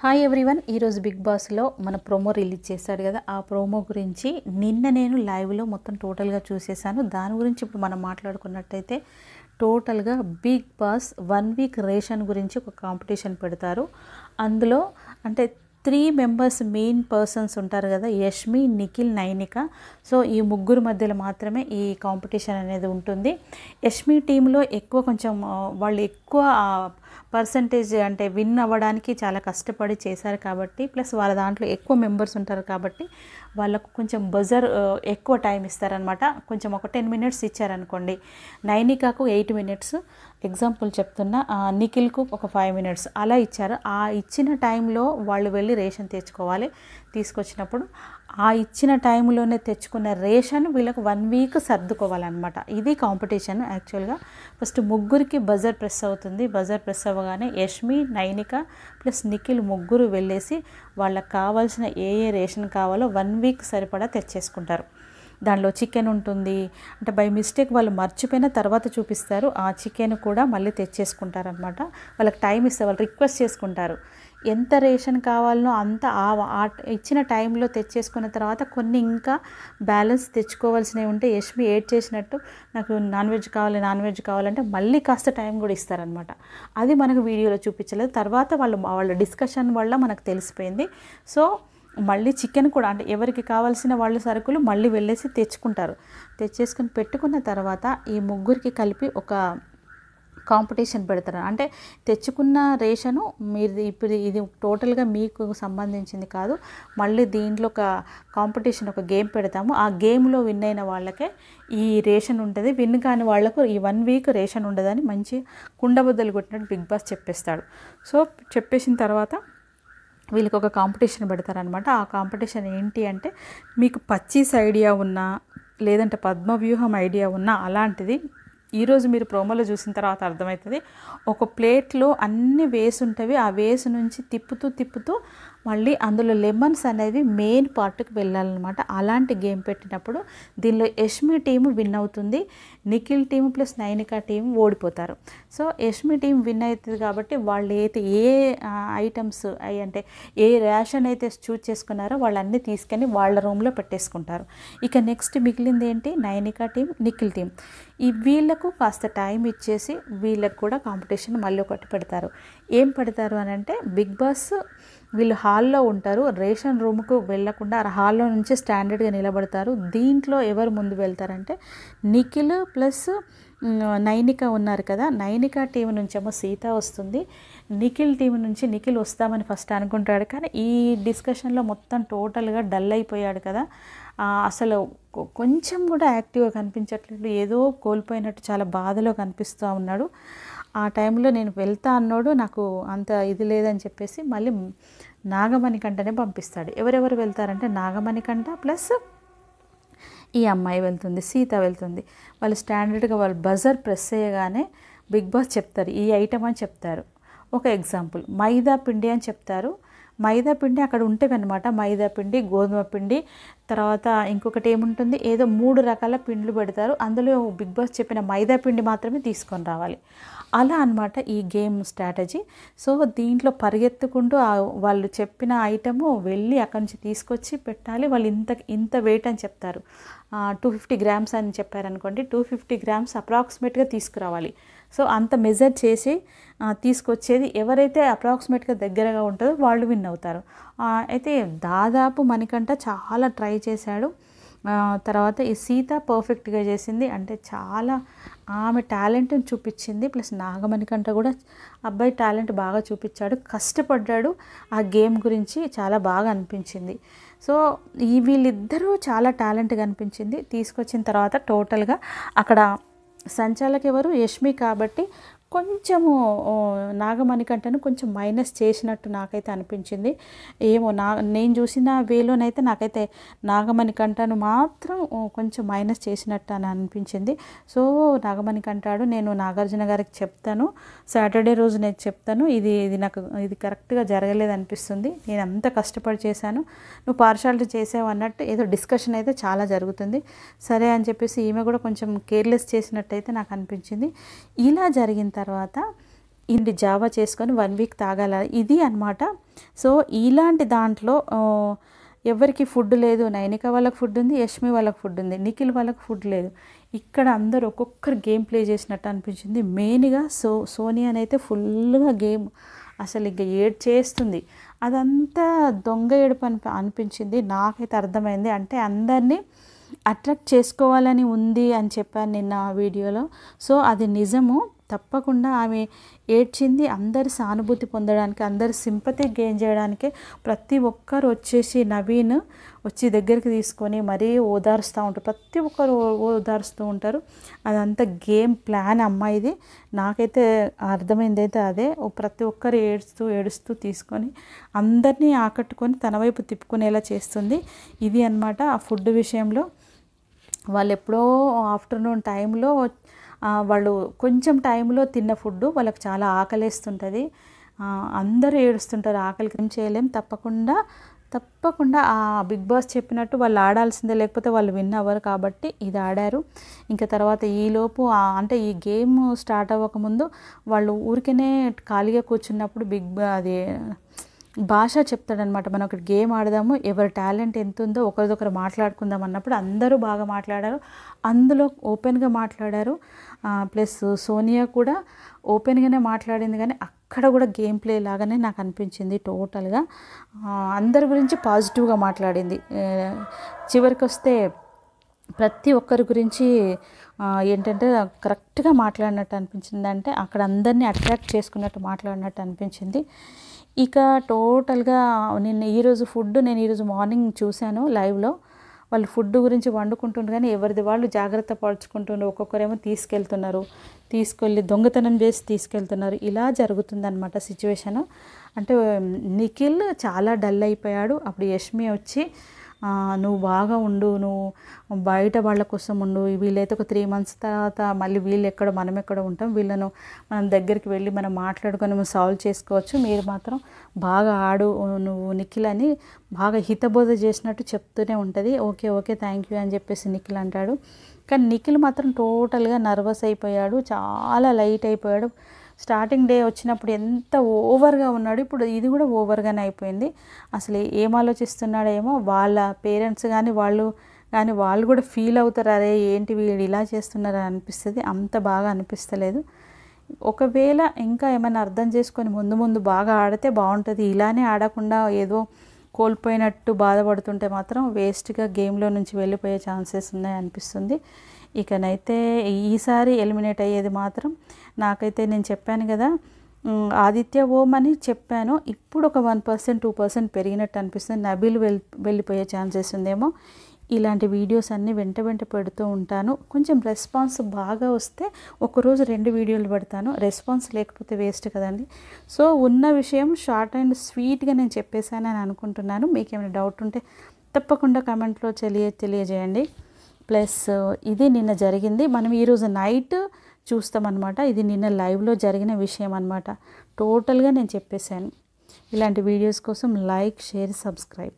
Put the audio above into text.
Hi everyone, ఈరోజు big బాస్లో మన ప్రోమో రిలీజ్ చేశాడు కదా. ఆ ప్రోమో గురించి నిన్న నేను లైవ్లో మొత్తం టోటల్గా చూసేసాను. దాని గురించి ఇప్పుడు మనం మాట్లాడుకున్నట్టయితే టోటల్గా బిగ్ బాస్ 1 వీక్ రేషన్ గురించి ఒక కాంపిటీషన్ పెడతారు. అందులో అంటే 3 మెంబర్స్ మెయిన్ పర్సన్స్ ఉంటారు కదా, యష్మి, నిఖిల్, నైనిక. సో ఈ ముగ్గురు మధ్యలో మాత్రమే ఈ కాంపిటీషన్ అనేది ఉంటుంది. యష్మి టీంలో ఎక్కువ కొంచెం వాళ్ళు ఎక్కువ పర్సంటేజ్ అంటే విన్ అవ్వడానికి చాలా కష్టపడి చేశారు కాబట్టి, ప్లస్ వాళ్ళ దాంట్లో ఎక్కువ మెంబర్స్ ఉంటారు కాబట్టి వాళ్ళకు కొంచెం బజర్ ఎక్కువ టైం ఇస్తారనమాట. కొంచెం ఒక 10 మినిట్స్ ఇచ్చారనుకోండి, నైనికాకు 8 మినిట్స్ ఎగ్జాంపుల్ చెప్తున్నా, నిఖిల్కు ఒక 5 మినిట్స్ అలా ఇచ్చారు. ఆ ఇచ్చిన టైంలో వాళ్ళు వెళ్ళి రేషన్ తెచ్చుకోవాలి. తీసుకొచ్చినప్పుడు ఆ ఇచ్చిన టైంలోనే తెచ్చుకున్న రేషన్ వీళ్ళకు 1 వీక్ సర్దుకోవాలన్నమాట. ఇది కాంపిటీషన్. యాక్చువల్గా ఫస్ట్ ముగ్గురికి బజర్ ప్రెస్ అవుతుంది. బజర్ ప్రెస్ అవ్వగానే యష్మి, నైనిక ప్లస్ నిఖిల్ ముగ్గురు వెళ్ళేసి వాళ్ళకి కావాల్సిన ఏ రేషన్ కావాలో 1 వీక్ సరిపడా తెచ్చేసుకుంటారు. దానిలో చికెన్ ఉంటుంది, అంటే బై మిస్టేక్ వాళ్ళు మర్చిపోయిన తర్వాత చూపిస్తారు. ఆ చికెన్ కూడా మళ్ళీ తెచ్చేసుకుంటారనమాట. వాళ్ళకి టైం ఇస్తే వాళ్ళు రిక్వెస్ట్ చేసుకుంటారు, ఎంత రేషన్ కావాలనో అంత ఇచ్చిన టైంలో తెచ్చేసుకున్న తర్వాత కొన్ని ఇంకా బ్యాలెన్స్ తెచ్చుకోవాల్సినవి ఉంటే యష్మి ఏడ్ చేసినట్టు నాకు నాన్ వెజ్ కావాలంటే మళ్ళీ కాస్త టైం కూడా ఇస్తారనమాట. అది మనకు వీడియోలో చూపించలేదు. తర్వాత వాళ్ళ డిస్కషన్ వల్ల మనకు తెలిసిపోయింది. సో మళ్ళీ చికెన్ కూడా అంటే ఎవరికి కావాల్సిన వాళ్ళు సరుకులు మళ్ళీ వెళ్ళేసి తెచ్చేసుకుని పెట్టుకున్న తర్వాత ఈ ముగ్గురికి కలిపి ఒక కాంపిటీషన్ పెడతారు. అంటే తెచ్చుకున్న రేషను మీరు ఇప్పుడు ఇది టోటల్గా మీకు సంబంధించింది కాదు, మళ్ళీ దీంట్లో ఒక కాంపిటీషన్, ఒక గేమ్ పెడతాము. ఆ గేమ్లో విన్ అయిన వాళ్ళకే ఈ రేషన్ ఉంటుంది, విన్ కాని వాళ్లకు ఈ 1 వీక్ రేషన్ ఉండదని మంచి కుండబద్దలు కొట్టినట్టు బిగ్ బాస్ చెప్పేస్తాడు. సో చెప్పేసిన తర్వాత వీళ్ళకి ఒక కాంపిటీషన్ పెడతారనమాట. ఆ కాంపిటీషన్ ఏంటి అంటే, మీకు పచ్చీస్ ఐడియా ఉన్నా లేదంటే పద్మవ్యూహం ఐడియా ఉన్నా అలాంటిది ఈరోజు మీరు ప్రోమోలో చూసిన తర్వాత అర్థమవుతుంది. ఒక ప్లేట్లో అన్ని వేసి ఉంటవి, ఆ వేసి నుంచి తిప్పుతూ మళ్ళీ అందులో లెమన్స్ అనేవి మెయిన్ పార్ట్కి వెళ్ళాలన్నమాట. అలాంటి గేమ్ పెట్టినప్పుడు దీనిలో యష్మి టీము విన్ అవుతుంది, Nikhil team plus Nainika team ఓడిపోతారు. సో యష్మి టీం విన్ అవుతుంది కాబట్టి వాళ్ళు అయితే ఏ ఐటమ్స్ అంటే ఏ రేషన్ అయితే చూజ్ చేసుకున్నారో వాళ్ళన్నీ తీసుకొని వాళ్ళ రూమ్లో పెట్టేసుకుంటారు. ఇక నెక్స్ట్ మిగిలింది ఏంటి, నైనికా టీం, నిఖిల్ టీం. ఈ వీళ్ళకు కాస్త టైం ఇచ్చేసి వీళ్ళకు కూడా కాంపిటీషన్ మళ్ళీ ఒకటి పెడతారు. ఏం పెడతారు అని అంటే, బిగ్ బాస్ వీళ్ళు హాల్లో ఉంటారు, రేషన్ రూమ్కు వెళ్ళకుండా హాల్లో నుంచి స్టాండర్డ్గా నిలబడతారు. దీంట్లో ఎవరు ముందు వెళ్తారంటే నిఖిల్ ప్లస్ నైనిక ఉన్నారు కదా, నైనికా టీం నుంచేమో సీత వస్తుంది, నిఖిల్ టీం నుంచి నిఖిల్ వస్తామని ఫస్ట్ అనుకుంటాడు. కానీ ఈ డిస్కషన్లో మొత్తం టోటల్గా డల్ అయిపోయాడు కదా, అసలు కొంచెం కూడా యాక్టివ్గా కనిపించట్లేదు, ఏదో కోల్పోయినట్టు చాలా బాధలో కనిపిస్తూ ఉన్నాడు. ఆ టైంలో నేను వెళ్తా అన్నాడు, నాకు అంత ఇది లేదని చెప్పేసి మళ్ళీ నాగమణికంటనే పంపిస్తాడు. ఎవరెవరు వెళ్తారంటే నాగమణికంట ప్లస్ ఈ అమ్మాయి వెళ్తుంది, సీత వెళ్తుంది. వాళ్ళు స్టాండర్డ్గా వాళ్ళు బజర్ ప్రెస్ చేయగానే బిగ్ బాస్ చెప్తారు ఈ ఐటమ్ అని చెప్తారు. ఒక ఎగ్జాంపుల్ మైదా పిండి అని చెప్తారు. మైదా పిండి అక్కడ ఉంటేవి అనమాట, మైదా పిండి, గోధుమ పిండి, తర్వాత ఇంకొకటి ఏముంటుంది, ఏదో 3 రకాల పిండ్లు పెడతారు. అందులో బిగ్ బాస్ చెప్పిన మైదా పిండి మాత్రమే తీసుకొని రావాలి. అలా అనమాట ఈ గేమ్ స్ట్రాటజీ. సో దీంట్లో పరిగెత్తుకుంటూ వాళ్ళు చెప్పిన ఐటము వెళ్ళి అక్కడి నుంచి తీసుకొచ్చి పెట్టాలి. వాళ్ళు ఇంత వెయిట్ అని చెప్తారు, 250 గ్రామ్స్ అని చెప్పారనుకోండి, 250 గ్రామ్స్ అప్రాక్సిమేట్గా తీసుకురావాలి. సో అంత మెజర్ చేసి తీసుకొచ్చేది ఎవరైతే అప్రాక్సిమేట్గా దగ్గరగా ఉంటుందో వాళ్ళు విన్ అవుతారు. అయితే దాదాపు మణికంఠ చాలా ట్రై చేశాడు. తర్వాత ఈ సీత పర్ఫెక్ట్గా చేసింది, అంటే చాలా ఆమె టాలెంట్ని చూపించింది. ప్లస్ నాగమణికంఠ కూడా అబ్బాయి టాలెంట్ బాగా చూపించాడు, కష్టపడ్డాడు. ఆ గేమ్ గురించి చాలా బాగా అనిపించింది. సో వీళ్ళిద్దరూ చాలా టాలెంట్గా అనిపించింది. తీసుకొచ్చిన తర్వాత టోటల్గా అక్కడ సంచాలక్ ఎవరు, యష్మి కాబట్టి కొంచెము నాగమణికంటను కొంచెం మైనస్ చేసినట్టు నాకైతే అనిపించింది. ఏమో నేను చూసిన వేలోనైతే నాకైతే నాగమణికంటను మాత్రం కొంచెం మైనస్ చేసినట్టు అని అనిపించింది. సో నాగమణికంటాడు, నేను నాగార్జున గారికి చెప్తాను, సాటర్డే రోజు నేను చెప్తాను, నాకు ఇది కరెక్ట్గా జరగలేదు అనిపిస్తుంది, నేను అంత కష్టపడి చేశాను, నువ్వు పార్షాలిటీ చేసావు అన్నట్టు ఏదో డిస్కషన్ అయితే చాలా జరుగుతుంది. సరే అని చెప్పేసి ఈమె కూడా కొంచెం కేర్లెస్ చేసినట్టయితే నాకు అనిపించింది. ఇలా జరిగిన తర్వాత ఇది జావా చేసుకొని 1 వీక్ తాగాల ఇది అనమాట. సో ఇలాంటి దాంట్లో ఎవరికి ఫుడ్ లేదు. నైనిక వాళ్ళకి ఫుడ్ ఉంది, యష్మి వాళ్ళకి ఫుడ్ ఉంది, నిఖిల్ వాళ్ళకి ఫుడ్ లేదు. ఇక్కడ అందరూ ఒక్కొక్కరు గేమ్ ప్లే చేసినట్టు అనిపించింది. మెయిన్గా సోనియానైతే ఫుల్గా గేమ్ అసలు ఇంకా చేస్తుంది. అదంతా దొంగ ఏడుపు అనిపించింది. నాకైతే అర్థమైంది. అంటే అందరినీ అట్రాక్ట్ చేసుకోవాలని ఉంది అని చెప్పాను నిన్న వీడియోలో. సో అది నిజము. తప్పకుండా ఆమె ఏడ్చింది అందరి సానుభూతి పొందడానికి, అందరి సింపతి గెయిన్ చేయడానికే. ప్రతి ఒక్కరు వచ్చేసి నవీన్ వచ్చి దగ్గరికి తీసుకొని మరీ ఓదారుస్తూ ఉంటారు. ప్రతి ఒక్కరు ఓదారుస్తూ ఉంటారు. అదంతా గేమ్ ప్లాన్ అమ్మాయిది. నాకైతే అర్థమైంది అయితే అదే. ప్రతి ఒక్కరు ఏడుస్తూ తీసుకొని అందరినీ ఆకట్టుకొని తన వైపు తిప్పుకునేలా చేస్తుంది. ఇది అన్నమాట ఆ ఫుడ్ విషయంలో. వాళ్ళు ఎప్పుడో ఆఫ్టర్నూన్ టైంలో వాళ్ళు కొంచెం టైంలో తిన్న ఫుడ్ వాళ్ళకి చాలా ఆకలేస్తుంటుంది. అందరూ ఏడుస్తుంటారు. ఆకలికి ఏం చేయలేం. తప్పకుండా ఆ బిగ్ బాస్ చెప్పినట్టు వాళ్ళు ఆడాల్సిందే, లేకపోతే వాళ్ళు విన్ అవ్వరు. కాబట్టి ఇది ఆడారు. ఇంకా తర్వాత ఈలోపు అంటే ఈ గేమ్ స్టార్ట్ అవ్వకముందు వాళ్ళు ఊరికనే ఖాళీగా కూర్చున్నప్పుడు అది భాష చెప్తాడనమాట, మనం ఒకటి గేమ్ ఆడదాము, ఎవరి టాలెంట్ ఎంత ఉందో ఒకరిదొకరు మాట్లాడుకుందాం అన్నప్పుడు అందరూ బాగా మాట్లాడారు. అందులో ఓపెన్గా మాట్లాడారు. ప్లస్ సోనియా కూడా ఓపెన్గానే మాట్లాడింది. కానీ అక్కడ కూడా గేమ్ ప్లే లాగానే నాకు అనిపించింది. టోటల్గా అందరి గురించి పాజిటివ్గా మాట్లాడింది. చివరికి వస్తే ప్రతి ఒక్కరి గురించి ఏంటంటే కరెక్ట్గా మాట్లాడినట్టు అనిపించింది. అంటే అక్కడ అందరినీ అట్రాక్ట్ చేసుకున్నట్టు మాట్లాడినట్టు అనిపించింది. ఇక టోటల్గా నేను ఈరోజు మార్నింగ్ చూశాను లైవ్లో. వాళ్ళు ఫుడ్ గురించి వండుకుంటుండ్రు కానీ ఎవరిది వాళ్ళు జాగ్రత్త పరుచుకుంటుండ్రు. ఒక్కొక్కరేమో తీసుకెళ్ళి దొంగతనం చేసి తీసుకెళ్తున్నారు. ఇలా జరుగుతుందన్నమాట సిచ్యువేషను. అంటే నిఖిల్ చాలా డల్ అయిపోయాడు. అప్పుడు యష్మి వచ్చి నువ్వు బాగా ఉండు, నువ్వు బయట వాళ్ళ కోసం ఉండు, వీళ్ళైతే ఒక 3 months తర్వాత మళ్ళీ వీళ్ళు ఎక్కడ మనం ఎక్కడ ఉంటాం, వీళ్ళను మనం దగ్గరికి వెళ్ళి మనం మాట్లాడుకొని మనం సాల్వ్ చేసుకోవచ్చు, మీరు మాత్రం బాగా ఆడు నువ్వు నిఖిల్ అని బాగా హితబోధ చేసినట్టు చెప్తూనే ఉంటుంది. ఓకే థ్యాంక్ యూ అని చెప్పేసి నిఖిల్ అంటాడు. కానీ నిఖిల్ మాత్రం టోటల్గా నర్వస్ అయిపోయాడు, చాలా లైట్ అయిపోయాడు. స్టార్టింగ్ డే వచ్చినప్పుడు ఎంత ఓవర్గా ఉన్నాడు, ఇప్పుడు ఇది కూడా ఓవర్గానే అయిపోయింది. అసలు ఏం ఆలోచిస్తున్నాడేమో. వాళ్ళ పేరెంట్స్ కానీ వాళ్ళు కూడా ఫీల్ అవుతారు, అరే ఏంటి వీడు ఇలా చేస్తున్నారని అనిపిస్తుంది. అంత బాగా అనిపిస్తలేదు. ఒకవేళ ఇంకా ఏమైనా అర్థం చేసుకొని ముందు బాగా ఆడితే బాగుంటుంది. ఇలానే ఆడకుండా ఏదో కోల్పోయినట్టు బాధపడుతుంటే మాత్రం వేస్ట్గా గేమ్లో నుంచి వెళ్ళిపోయే ఛాన్సెస్ ఉన్నాయి అనిపిస్తుంది. ఇకనైతే ఈసారి ఎలిమినేట్ అయ్యేది మాత్రం నాకైతే నేను చెప్పాను కదా ఆదిత్య ఓం అని చెప్పాను. ఇప్పుడు ఒక 1% 2% పెరిగినట్టు అనిపిస్తుంది. నబీల్ వెళ్ళిపోయే ఛాన్సెస్ ఉందేమో. ఇలాంటి వీడియోస్ అన్నీ వెంట పెడుతూ ఉంటాను. కొంచెం రెస్పాన్స్ బాగా వస్తే ఒకరోజు 2 వీడియోలు పెడతాను. రెస్పాన్స్ లేకపోతే వేస్ట్ కదండి. సో ఉన్న విషయం షార్ట్ అండ్ స్వీట్గా నేను చెప్పేశానని అనుకుంటున్నాను. మీకు ఏమైనా డౌట్ ఉంటే తప్పకుండా కమెంట్లో తెలియజేయండి. ప్లస్ ఇది నిన్న జరిగింది. మనం ఈరోజు నైట్ చూస్తామన్నమాట. ఇది నిన్న లైవ్లో జరిగిన విషయం అన్నమాట. టోటల్గా నేను చెప్పేశాను. ఇలాంటి వీడియోస్ కోసం లైక్, షేర్, సబ్స్క్రైబ్.